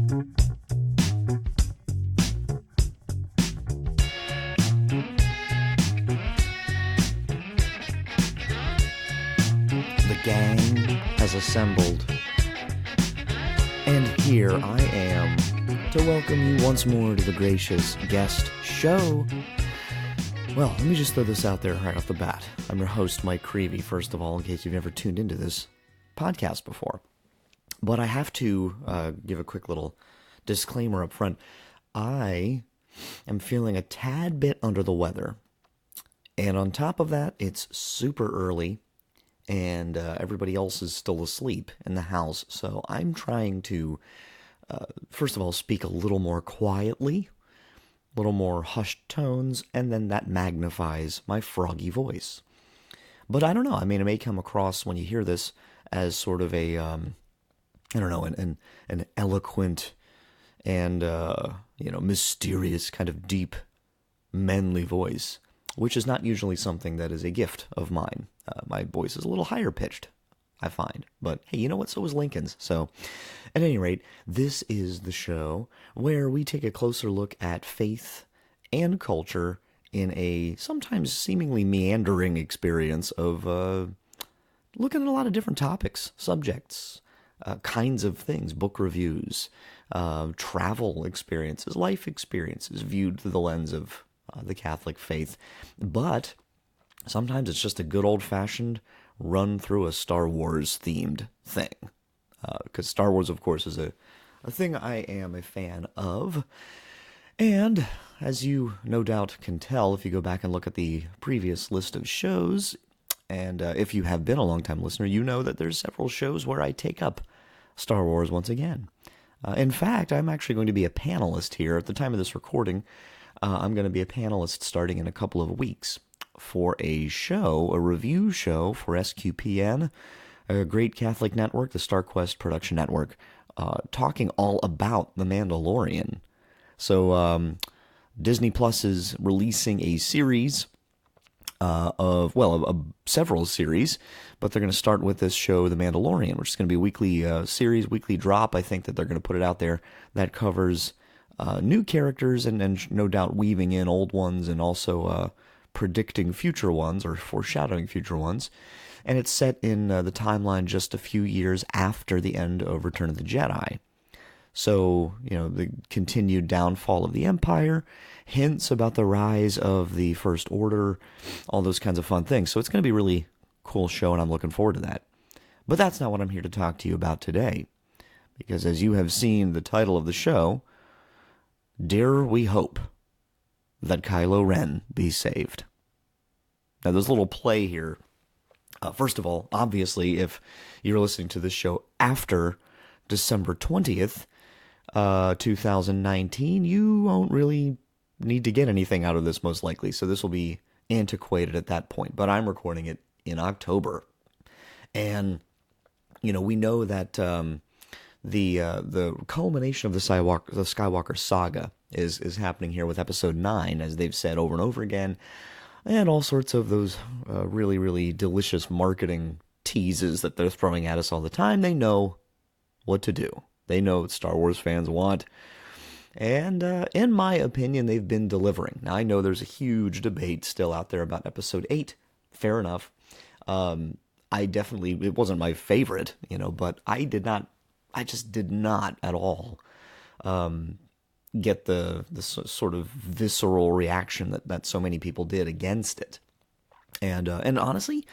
The gang has assembled, and here I am to welcome you once more to the gracious guest show. Well, let me just throw this out there right off the bat. I'm your host, Mike Creevy, first of all, in case you've never tuned into this podcast before. But I have to give a quick little disclaimer up front. I am feeling a tad bit under the weather. And on top of that, it's super early, and everybody else is still asleep in the house. So I'm trying to, first of all, speak a little more quietly, a little more hushed tones, and then that magnifies my froggy voice. But I don't know. I mean, it may come across when you hear this as sort of a, an eloquent and, mysterious kind of deep, manly voice, which is not usually something that is a gift of mine. My voice is a little higher pitched, I find. But hey, you know what? So is Lincoln's. So at any rate, this is the show where we take a closer look at faith and culture in a sometimes seemingly meandering experience of looking at a lot of different topics, subjects, kinds of things, book reviews, travel experiences, life experiences viewed through the lens of the Catholic faith. But sometimes it's just a good old-fashioned run through a Star Wars-themed thing. Because Star Wars, of course, is a thing I am a fan of. And as you no doubt can tell if you go back and look at the previous list of shows, and if you have been a long-time listener, you know that there's several shows where I take up Star Wars once again. In fact, I'm actually going to be a panelist here. At the time of this recording, I'm going to be a panelist starting in a couple of weeks for a show, a review show for SQPN, a great Catholic network, the StarQuest production network, talking all about The Mandalorian. So Disney Plus is releasing a series several series, but they're going to start with this show, The Mandalorian, which is going to be a weekly series, weekly drop. I think that they're going to put it out there that covers new characters and no doubt weaving in old ones and also predicting future ones or foreshadowing future ones. And it's set in the timeline just a few years after the end of Return of the Jedi. So, the continued downfall of the Empire, hints about the rise of the First Order, all those kinds of fun things. So it's going to be a really cool show, and I'm looking forward to that. But that's not what I'm here to talk to you about today. Because as you have seen the title of the show, Dare We Hope That Kylo Ren Be Saved. Now, there's a little play here. First of all, obviously, if you're listening to this show after December 20th, 2019, you won't really need to get anything out of this, most likely. So this will be antiquated at that point. But I'm recording it in October. And, we know that the culmination of the Skywalker saga is happening here with Episode 9, as they've said over and over again, and all sorts of those really, really delicious marketing teases that they're throwing at us all the time. They know what to do. They know what Star Wars fans want. And in my opinion, they've been delivering. Now, I know there's a huge debate still out there about Episode 8. Fair enough. It wasn't my favorite, but I just did not at all get the sort of visceral reaction that so many people did against it. And honestly,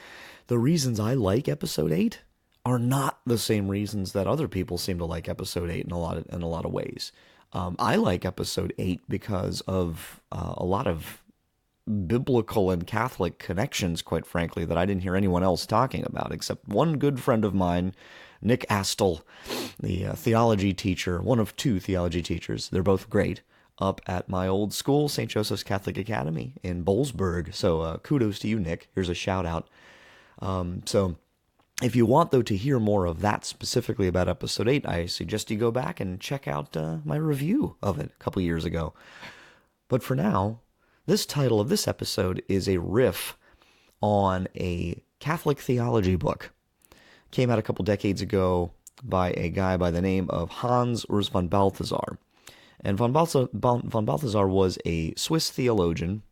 the reasons I like Episode 8 are not the same reasons that other people seem to like Episode 8 in a lot of ways. I like Episode 8 because of a lot of biblical and Catholic connections, quite frankly, that I didn't hear anyone else talking about, except one good friend of mine, Nick Astle, the theology teacher, one of two theology teachers. They're both great, up at my old school, St. Joseph's Catholic Academy in Boalsburg. So kudos to you, Nick. Here's a shout out. So if you want, though, to hear more of that specifically about Episode 8, I suggest you go back and check out my review of it a couple years ago. But for now, this title of this episode is a riff on a Catholic theology book. Came out a couple decades ago by a guy by the name of Hans Urs von Balthasar. And von Balthasar was a Swiss theologian.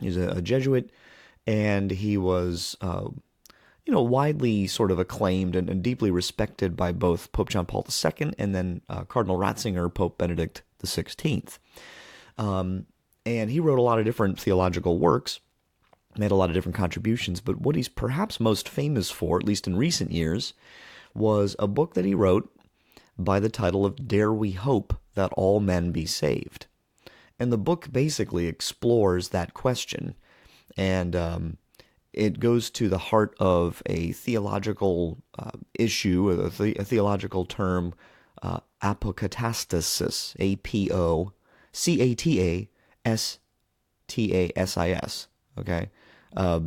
He's a Jesuit, and he was, widely sort of acclaimed and deeply respected by both Pope John Paul II and then Cardinal Ratzinger, Pope Benedict XVI. And he wrote a lot of different theological works, made a lot of different contributions, but what he's perhaps most famous for, at least in recent years, was a book that he wrote by the title of Dare We Hope That All Men Be Saved? And the book basically explores that question, and it goes to the heart of a theological issue, a theological term, apokatastasis, apocatastasis, okay?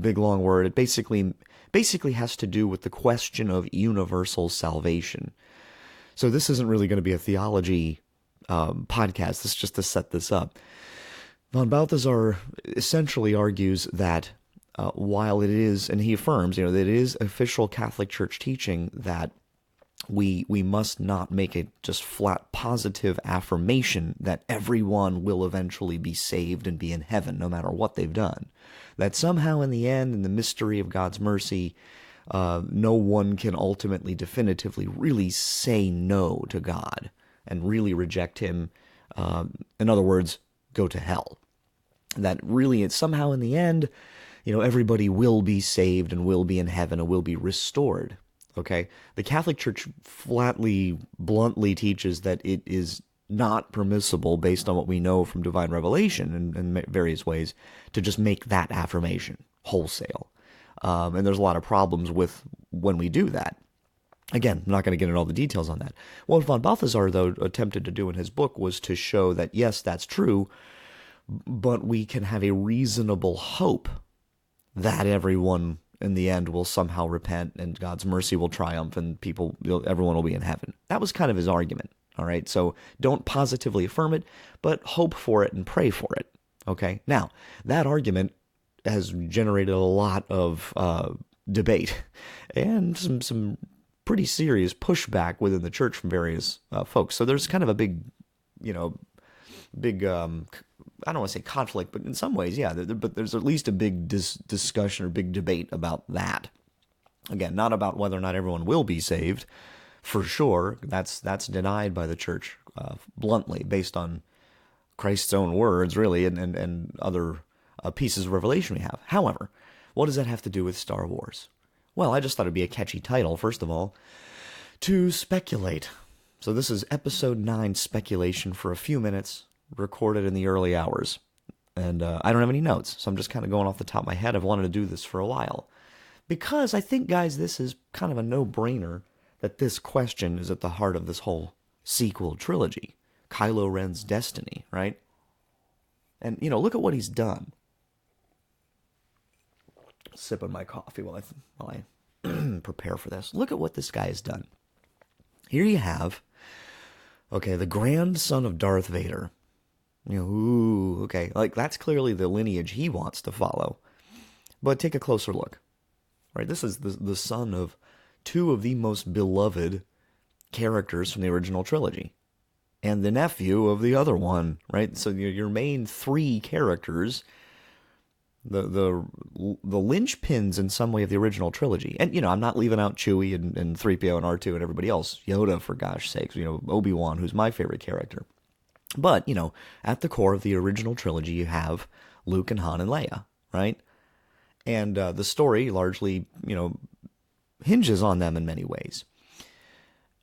Big long word. It basically has to do with the question of universal salvation. So this isn't really going to be a theology podcast. This is just to set this up. Von Balthasar essentially argues that while it is, and he affirms, that it is official Catholic Church teaching that we must not make a just flat positive affirmation that everyone will eventually be saved and be in heaven no matter what they've done. That somehow in the end, in the mystery of God's mercy, no one can ultimately, definitively really say no to God and really reject him. In other words, go to hell. That really, it's somehow in the end, everybody will be saved and will be in heaven and will be restored. Okay? The Catholic Church flatly, bluntly teaches that it is not permissible, based on what we know from divine revelation in various ways, to just make that affirmation wholesale. And there's a lot of problems with when we do that. Again, I'm not going to get into all the details on that. What von Balthasar, though, attempted to do in his book was to show that, yes, that's true, but we can have a reasonable hope that everyone in the end will somehow repent and God's mercy will triumph and everyone will be in heaven. That was kind of his argument. All right, so don't positively affirm it, but hope for it and pray for it. Okay, now that argument has generated a lot of debate and some pretty serious pushback within the church from various folks. So there's kind of a big I don't want to say conflict, but in some ways, yeah. But there's at least a big discussion or big debate about that. Again, not about whether or not everyone will be saved. For sure, that's denied by the church bluntly, based on Christ's own words, really, and other pieces of revelation we have. However, what does that have to do with Star Wars? Well, I just thought it'd be a catchy title, first of all, to speculate. So this is episode 9 speculation for a few minutes, recorded in the early hours. And I don't have any notes, so I'm just kind of going off the top of my head. I've wanted to do this for a while. Because I think, guys, this is kind of a no-brainer that this question is at the heart of this whole sequel trilogy. Kylo Ren's destiny, right? And, look at what he's done. Sipping my coffee while I prepare for this. Look at what this guy has done. Here you have, the grandson of Darth Vader. Like that's clearly the lineage he wants to follow. But take a closer look. Right, this is the son of two of the most beloved characters from the original trilogy, and the nephew of the other one, right? So your main three characters, the linchpins in some way of the original trilogy. And, I'm not leaving out Chewie and 3PO and R2 and everybody else. Yoda, for gosh sakes, Obi-Wan, who's my favorite character. But, at the core of the original trilogy, you have Luke and Han and Leia, right? And the story largely, hinges on them in many ways.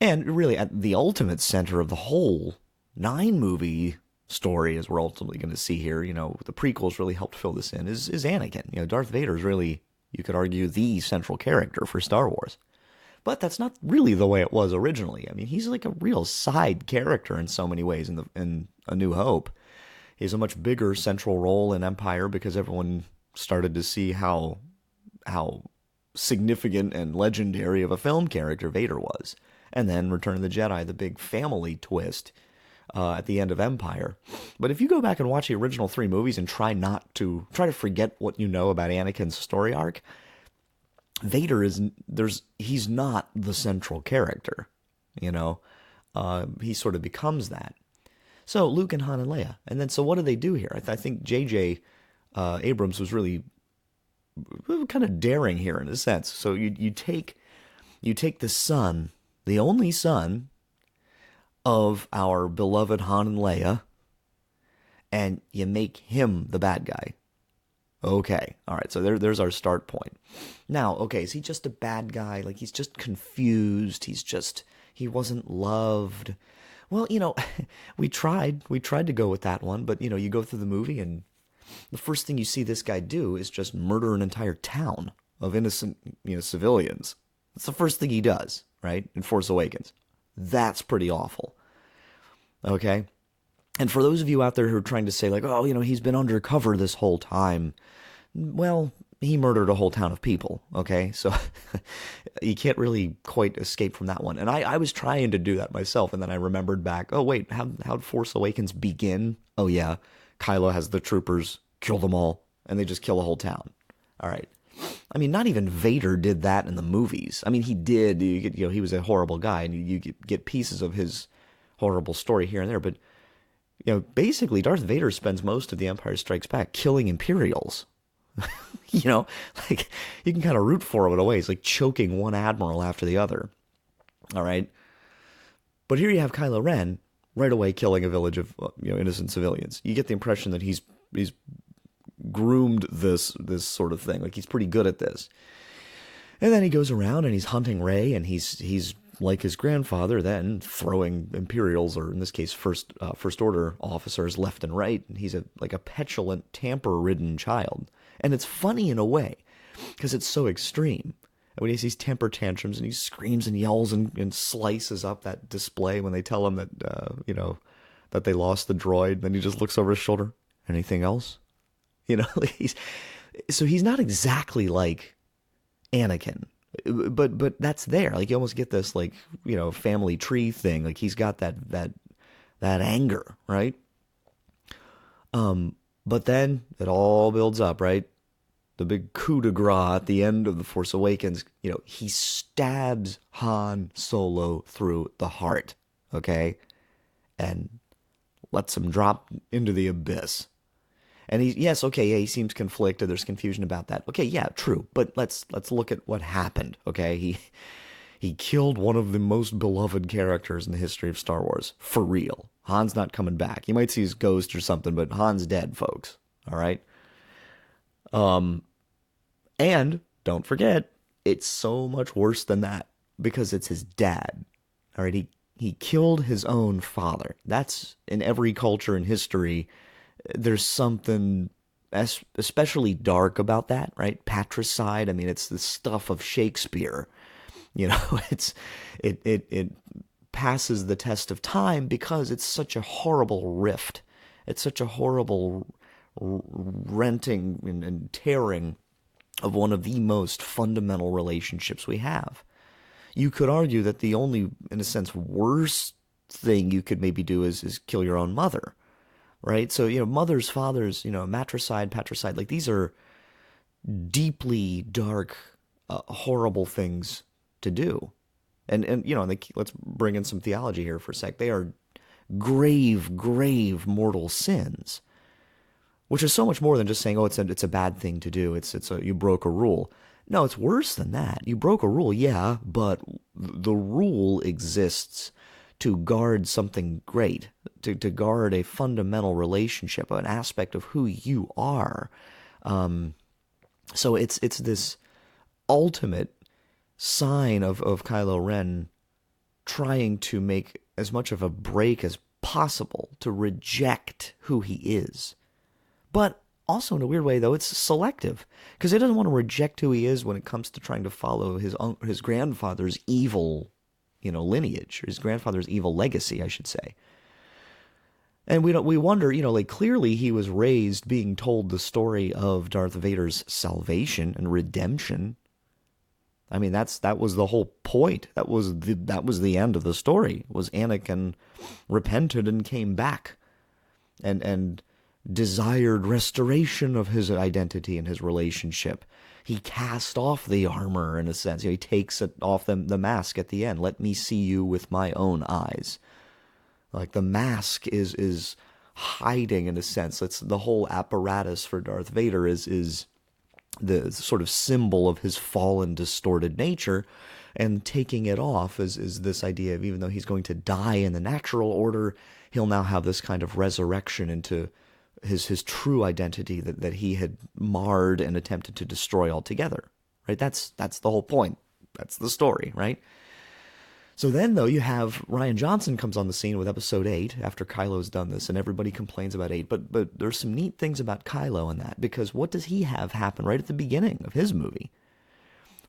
And really, at the ultimate center of the whole 9-movie story, as we're ultimately going to see here, the prequels really helped fill this in, is Anakin. Darth Vader is really, you could argue, the central character for Star Wars. But that's not really the way it was originally. I mean, he's like a real side character in so many ways in A New Hope. He has a much bigger central role in Empire because everyone started to see how significant and legendary of a film character Vader was. And then Return of the Jedi, the big family twist at the end of Empire. But if you go back and watch the original 3 movies and try to forget what you know about Anakin's story arc, Vader he's not the central character. you know. He sort of becomes that. So Luke and Han and Leia. And then, so what do they do here? I think J.J. Abrams was really kind of daring here in a sense. So you take the son, the only son of our beloved Han and Leia, and you make him the bad guy. Okay, all right, so there's our start point. Now, okay, is he just a bad guy? Like, he's just confused, he wasn't loved. Well, we tried to go with that one, but, you go through the movie, and the first thing you see this guy do is just murder an entire town of innocent, civilians. That's the first thing he does, right, in Force Awakens. That's pretty awful, okay? And for those of you out there who are trying to say, like, oh, he's been undercover this whole time, well, he murdered a whole town of people, okay? So you can't really quite escape from that one. And I was trying to do that myself, and then I remembered back, oh, wait, how'd Force Awakens begin? Oh, yeah, Kylo has the troopers kill them all, and they just kill a whole town. All right. I mean, not even Vader did that in the movies. I mean, he did. He was a horrible guy, and you get pieces of his horrible story here and there, but basically, Darth Vader spends most of The Empire Strikes Back killing Imperials. Like, you can kind of root for him in a way. He's like choking one admiral after the other. All right. But here you have Kylo Ren right away killing a village of innocent civilians. You get the impression that he's groomed this sort of thing. Like, he's pretty good at this. And then he goes around and he's hunting Rey, and he's like his grandfather, then throwing Imperials, or in this case, First Order officers left and right. And he's like a petulant, tamper-ridden child. And it's funny in a way, because it's so extreme. And when he sees temper tantrums and he screams and yells and slices up that display when they tell him that, that they lost the droid, then he just looks over his shoulder. Anything else? He's not exactly like Anakin. But that's there. Like, you almost get this, like, family tree thing. Like, he's got that anger, right? But then it all builds up, right? The big coup de grace at the end of The Force Awakens, he stabs Han Solo through the heart, okay? And lets him drop into the abyss. And he seems conflicted. There's confusion about that. Okay, yeah, true. But let's look at what happened. Okay, he killed one of the most beloved characters in the history of Star Wars, for real. Han's not coming back. You might see his ghost or something, but Han's dead, folks. All right. And don't forget, it's so much worse than that, because it's his dad. All right, he killed his own father. That's, in every culture in history, there's something especially dark about that, right? Patricide. I mean, it's the stuff of Shakespeare. It passes the test of time because it's such a horrible rift. It's such a horrible renting and tearing of one of the most fundamental relationships we have. You could argue that the only, in a sense, worst thing you could maybe do is kill your own mother. Right? So, mothers, fathers, matricide, patricide, like, these are deeply dark, horrible things to do. And let's bring in some theology here for a sec. They are grave, grave mortal sins, which is so much more than just saying, oh, it's a bad thing to do. You broke a rule. No, it's worse than that. You broke a rule, yeah, but the rule exists to guard something great, to guard a fundamental relationship, an aspect of who you are. So it's this ultimate sign of Kylo Ren trying to make as much of a break as possible to reject who he is. But also, in a weird way, though, it's selective, because he doesn't want to reject who he is when it comes to trying to follow his grandfather's evil lineage, or his grandfather's evil legacy, I should say. And we wonder, like, clearly he was raised being told the story of Darth Vader's salvation and redemption. I mean, that was the whole point. That was the end of the story. Was Anakin repented and came back, and desired restoration of his identity and his relationship. He cast off the armor in a sense. He takes it off the mask at the end. Let me see you with my own eyes. Like the mask is hiding in a sense. It's the whole apparatus for Darth Vader is the sort of symbol of his fallen, distorted nature. And taking it off is this idea of, even though he's going to die in the natural order, he'll now have this kind of resurrection into his true identity that he had marred and attempted to destroy altogether. Right? That's the whole point. That's the story, right? So then, though, you have Rian Johnson comes on the scene with Episode 8 after Kylo's done this, and everybody complains about 8. But there's some neat things about Kylo in that, because what does he have happen right at the beginning of his movie?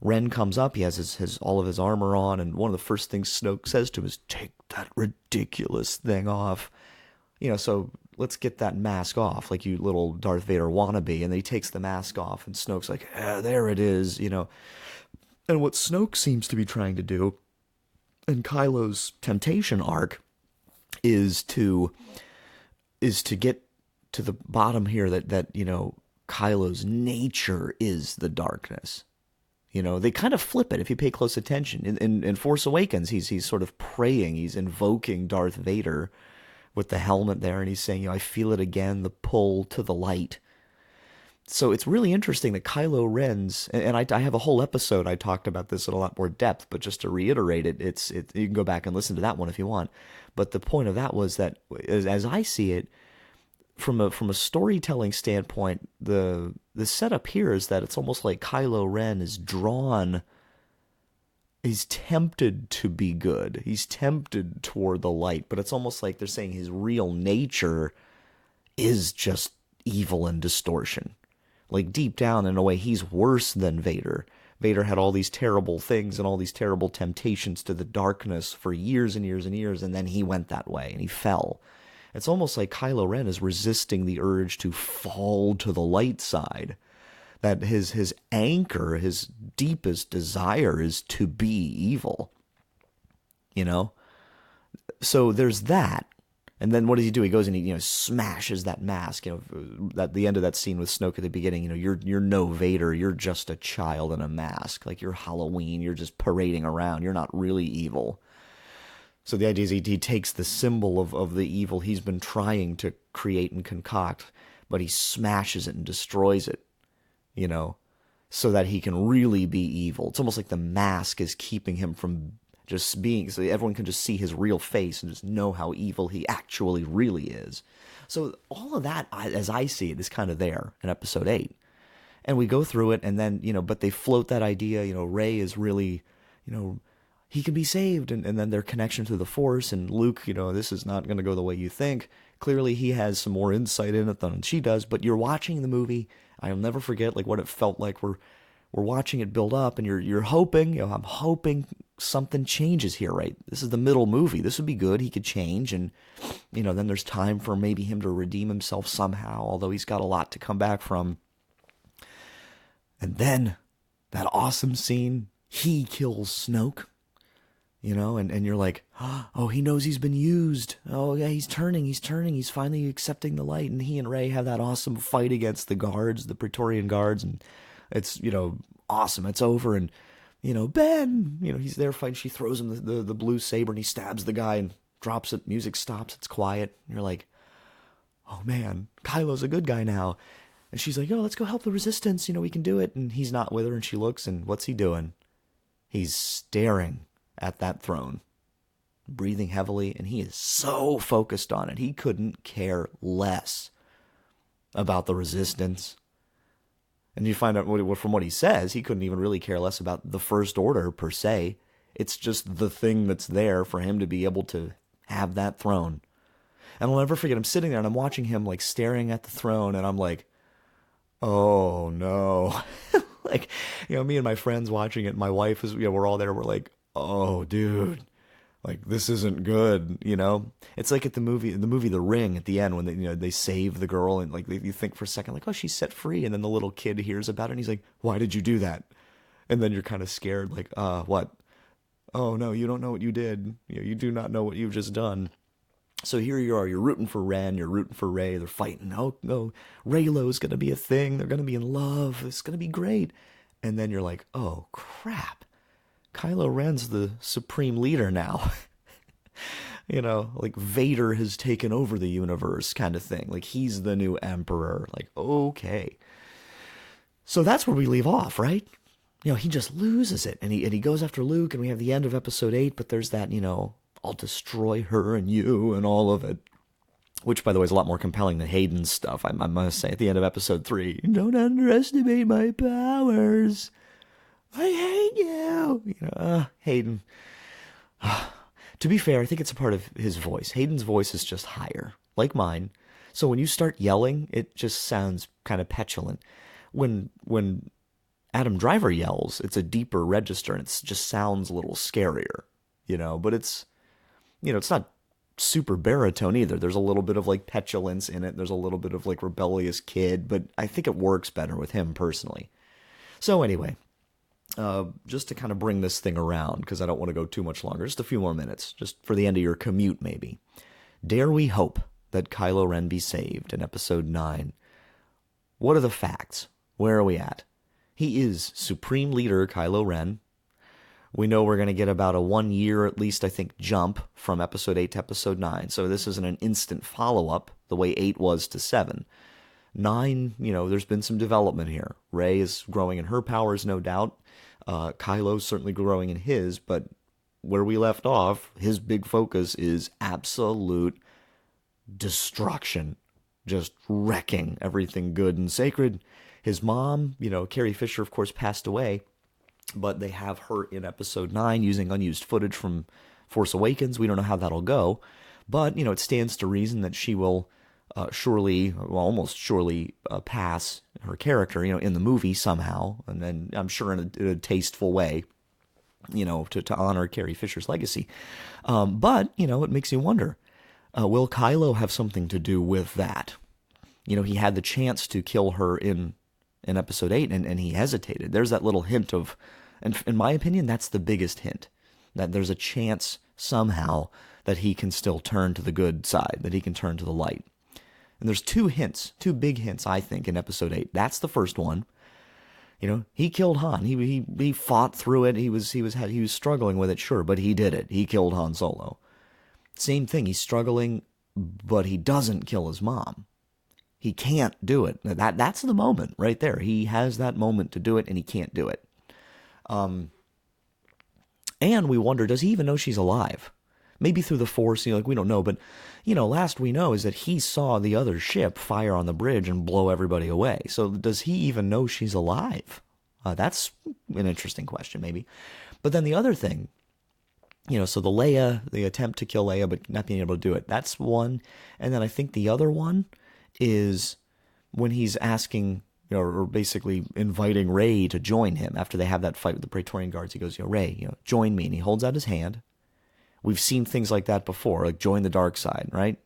Ren comes up, he has his all of his armor on, and one of the first things Snoke says to him is, "Take that ridiculous thing off." So let's get that mask off, like you little Darth Vader wannabe. And then he takes the mask off, and Snoke's like, there it is, And what Snoke seems to be trying to do in Kylo's temptation arc is to get to the bottom here that Kylo's nature is the darkness. They kind of flip it if you pay close attention. In Force Awakens, he's sort of praying, he's invoking Darth Vader with the helmet there, and he's saying, I feel it again, the pull to the light. So it's really interesting that Kylo Ren's, and I have a whole episode I talked about this in a lot more depth, but just to reiterate it, you can go back and listen to that one if you want. But the point of that was that, as I see it, from a storytelling standpoint, the setup here is that it's almost like Kylo Ren is drawn. He's tempted to be good. He's tempted toward the light, but it's almost like they're saying his real nature is just evil and distortion. Like deep down, in a way, he's worse than Vader. Vader had all these terrible things and all these terrible temptations to the darkness for years and years and years, and then he went that way and he fell. It's almost like Kylo Ren is resisting the urge to fall to the light side. That his anchor, his deepest desire is to be evil. So there's that. And then what does he do? He goes and he smashes that mask. At the end of that scene with Snoke at the beginning, you're no Vader. You're just a child in a mask. Like you're Halloween. You're just parading around. You're not really evil. So the idea is he takes the symbol of the evil he's been trying to create and concoct, but he smashes it and destroys it, so that he can really be evil. It's almost like the mask is keeping him from just being, so everyone can just see his real face and just know how evil he actually really is. So all of that, as I see it, is kind of there in Episode 8. And we go through it, and then, but they float that idea, Rey is really, he can be saved, and then their connection to the Force, and Luke, this is not going to go the way you think. Clearly he has some more insight in it than she does, but you're watching the movie. I'll never forget what it felt like. We're watching it build up, and you're hoping, I'm hoping something changes here, right? This is the middle movie. This would be good. He could change, and then there's time for maybe him to redeem himself somehow, although he's got a lot to come back from. And then that awesome scene, he kills Snoke. And you're like, oh, he knows he's been used. Oh, yeah, he's turning. He's finally accepting the light. And he and Rey have that awesome fight against the guards, the Praetorian guards. And it's, awesome. It's over. And, Ben, he's there fighting. She throws him the blue saber, and he stabs the guy and drops it. Music stops. It's quiet. And you're like, oh, man, Kylo's a good guy now. And she's like, oh, let's go help the resistance. We can do it. And he's not with her. And she looks, and what's he doing? He's staring at that throne, breathing heavily, and he is so focused on it. He couldn't care less about the resistance. And you find out from what he says, he couldn't even really care less about the First Order per se. It's just the thing that's there for him to be able to have that throne. And I'll never forget, I'm sitting there and I'm watching him like staring at the throne, and I'm like, oh no. Like, me and my friends watching it, my wife is, we're all there, we're like, oh, dude, like, this isn't good, It's like at the movie The Ring at the end when they save the girl, and like you think for a second, like, oh, she's set free, and then the little kid hears about it, and he's like, why did you do that? And then you're kind of scared, like, what? Oh, no, you don't know what you did. You do not know what you've just done. So here you are, you're rooting for Ren, you're rooting for Rey, they're fighting. Oh, no, Reylo's going to be a thing, they're going to be in love, it's going to be great. And then you're like, oh, crap. Kylo Ren's the supreme leader now. Like Vader has taken over the universe kind of thing. Like he's the new emperor. Like, okay. So that's where we leave off, right? He just loses it. And he goes after Luke, and we have the end of episode 8, but there's that, I'll destroy her and you and all of it. Which, by the way, is a lot more compelling than Hayden's stuff, I must say, at the end of episode 3. Don't underestimate my powers. I hate you. Hayden. To be fair, I think it's a part of his voice. Hayden's voice is just higher, like mine. So when you start yelling, it just sounds kind of petulant. When Adam Driver yells, it's a deeper register, and it just sounds a little scarier, But it's, it's not super baritone either. There's a little bit of like petulance in it. There's a little bit of like rebellious kid, but I think it works better with him personally. So anyway, just to kind of bring this thing around, because I don't want to go too much longer, just a few more minutes, just for the end of your commute maybe. Dare we hope that Kylo Ren be saved in episode 9? What are the facts? Where are we at? He is Supreme Leader Kylo Ren. We know we're going to get about a 1 year, at least, I think, jump from episode 8 to episode 9. So this isn't an instant follow-up the way 8 was to 7. 9, there's been some development here. Rey is growing in her powers, no doubt. Kylo's certainly growing in his, but where we left off, his big focus is absolute destruction. Just wrecking everything good and sacred. His mom, Carrie Fisher, of course, passed away, but they have her in episode 9 using unused footage from Force Awakens. We don't know how that'll go, but, it stands to reason that she will almost surely pass her character, in the movie somehow, and then I'm sure in a tasteful way, to honor Carrie Fisher's legacy. But, it makes you wonder, will Kylo have something to do with that? He had the chance to kill her in episode 8, and he hesitated. There's that little hint of, and in my opinion, that's the biggest hint, that there's a chance somehow that he can still turn to the good side, that he can turn to the light. And there's two big hints, I think, in episode 8. That's the first one. He killed Han. He fought through it. He was struggling with it, sure, but he did it. He killed Han Solo. Same thing. He's struggling, but he doesn't kill his mom. He can't do it. That's the moment right there. He has that moment to do it, and he can't do it. And we wonder, does he even know she's alive? Maybe through the Force, we don't know. But, last we know is that he saw the other ship fire on the bridge and blow everybody away. So does he even know she's alive? That's an interesting question, maybe. But then the other thing, so the attempt to kill Leia, but not being able to do it, that's one. And then I think the other one is when he's asking, or basically inviting Rey to join him after they have that fight with the Praetorian Guards. He goes, Rey, join me. And he holds out his hand. We've seen things like that before, like join the dark side, right?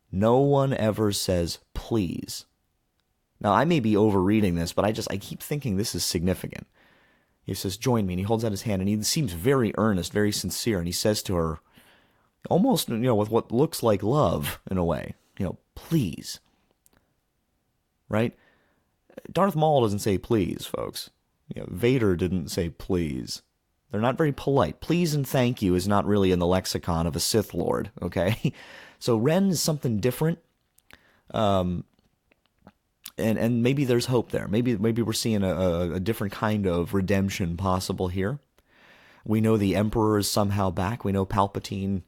No one ever says, please. Now, I may be overreading this, but I keep thinking this is significant. He says, join me, and he holds out his hand, and he seems very earnest, very sincere, and he says to her, almost, with what looks like love, in a way, please. Right? Darth Maul doesn't say please, folks. Vader didn't say please. They're not very polite. Please and thank you is not really in the lexicon of a Sith Lord, okay? So Ren is something different. And maybe there's hope there. Maybe we're seeing a different kind of redemption possible here. We know the Emperor is somehow back. We know Palpatine.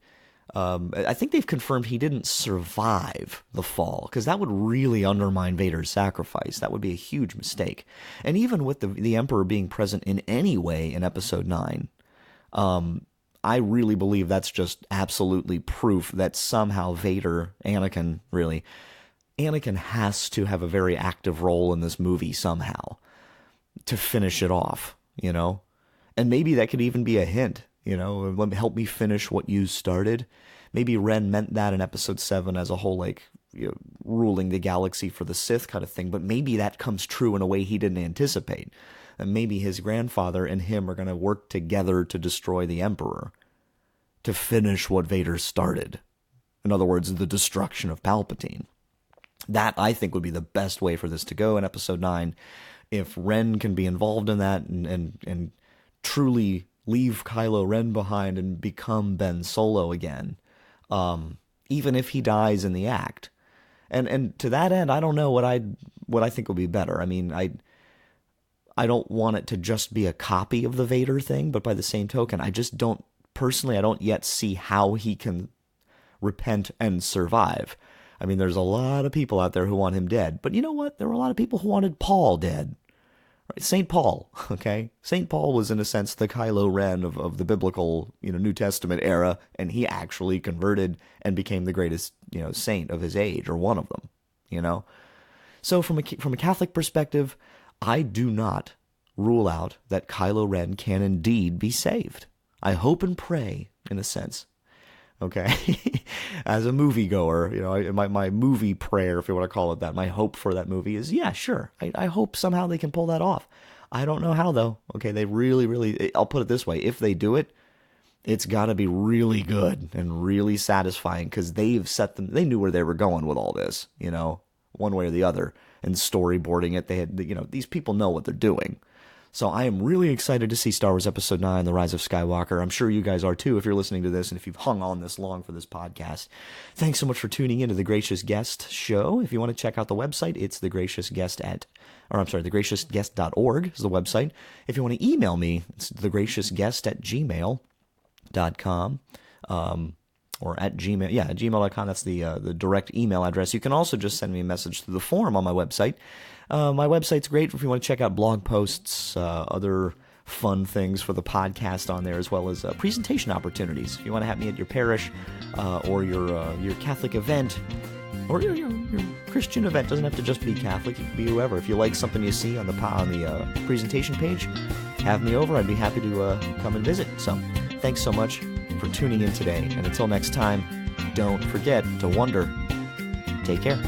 I think they've confirmed he didn't survive the fall, because that would really undermine Vader's sacrifice. That would be a huge mistake. And even with the Emperor being present in any way in Episode 9, I really believe that's just absolutely proof that somehow Anakin has to have a very active role in this movie somehow to finish it off, And maybe that could even be a hint. Help me finish what you started. Maybe Ren meant that in episode 7 as a whole, ruling the galaxy for the Sith kind of thing. But maybe that comes true in a way he didn't anticipate. And maybe his grandfather and him are going to work together to destroy the Emperor, to finish what Vader started. In other words, the destruction of Palpatine. That, I think, would be the best way for this to go in Episode 9. If Ren can be involved in that and truly leave Kylo Ren behind and become Ben Solo again, even if he dies in the act. And to that end, I don't know what I think would be better. I mean, I don't want it to just be a copy of the Vader thing, but by the same token, I don't yet see how he can repent and survive. I mean, there's a lot of people out there who want him dead, but you know what? There were a lot of people who wanted Paul dead. Right? Saint Paul, okay? Saint Paul was, in a sense, the Kylo Ren of the biblical, New Testament era, and he actually converted and became the greatest, saint of his age, or one of them, So from a Catholic perspective, I do not rule out that Kylo Ren can indeed be saved. I hope and pray, in a sense. Okay, as a moviegoer, my movie prayer, if you want to call it that, my hope for that movie is, yeah, sure. I hope somehow they can pull that off. I don't know how, though. Okay, they really, I'll put it this way. If they do it, it's got to be really good and really satisfying, because they knew where they were going with all this, one way or the other, and storyboarding it. They had, these people know what they're doing. So I am really excited to see Star Wars Episode 9, The Rise of Skywalker. I'm sure you guys are too if you're listening to this and if you've hung on this long for this podcast. Thanks so much for tuning into The Gracious Guest Show. If you want to check out the website, it's thegraciousguest.org is the website. If you want to email me, it's thegraciousguest@gmail.com. Or at Gmail, at gmail.com. That's the direct email address. You can also just send me a message through the forum on my website. My website's great if you want to check out blog posts, other fun things for the podcast on there, as well as presentation opportunities. If you want to have me at your parish or your Catholic event, or your Christian event, doesn't have to just be Catholic. It could be whoever. If you like something you see on the presentation page, have me over. I'd be happy to come and visit. So thanks so much for tuning in today. And until next time, don't forget to wonder. Take care.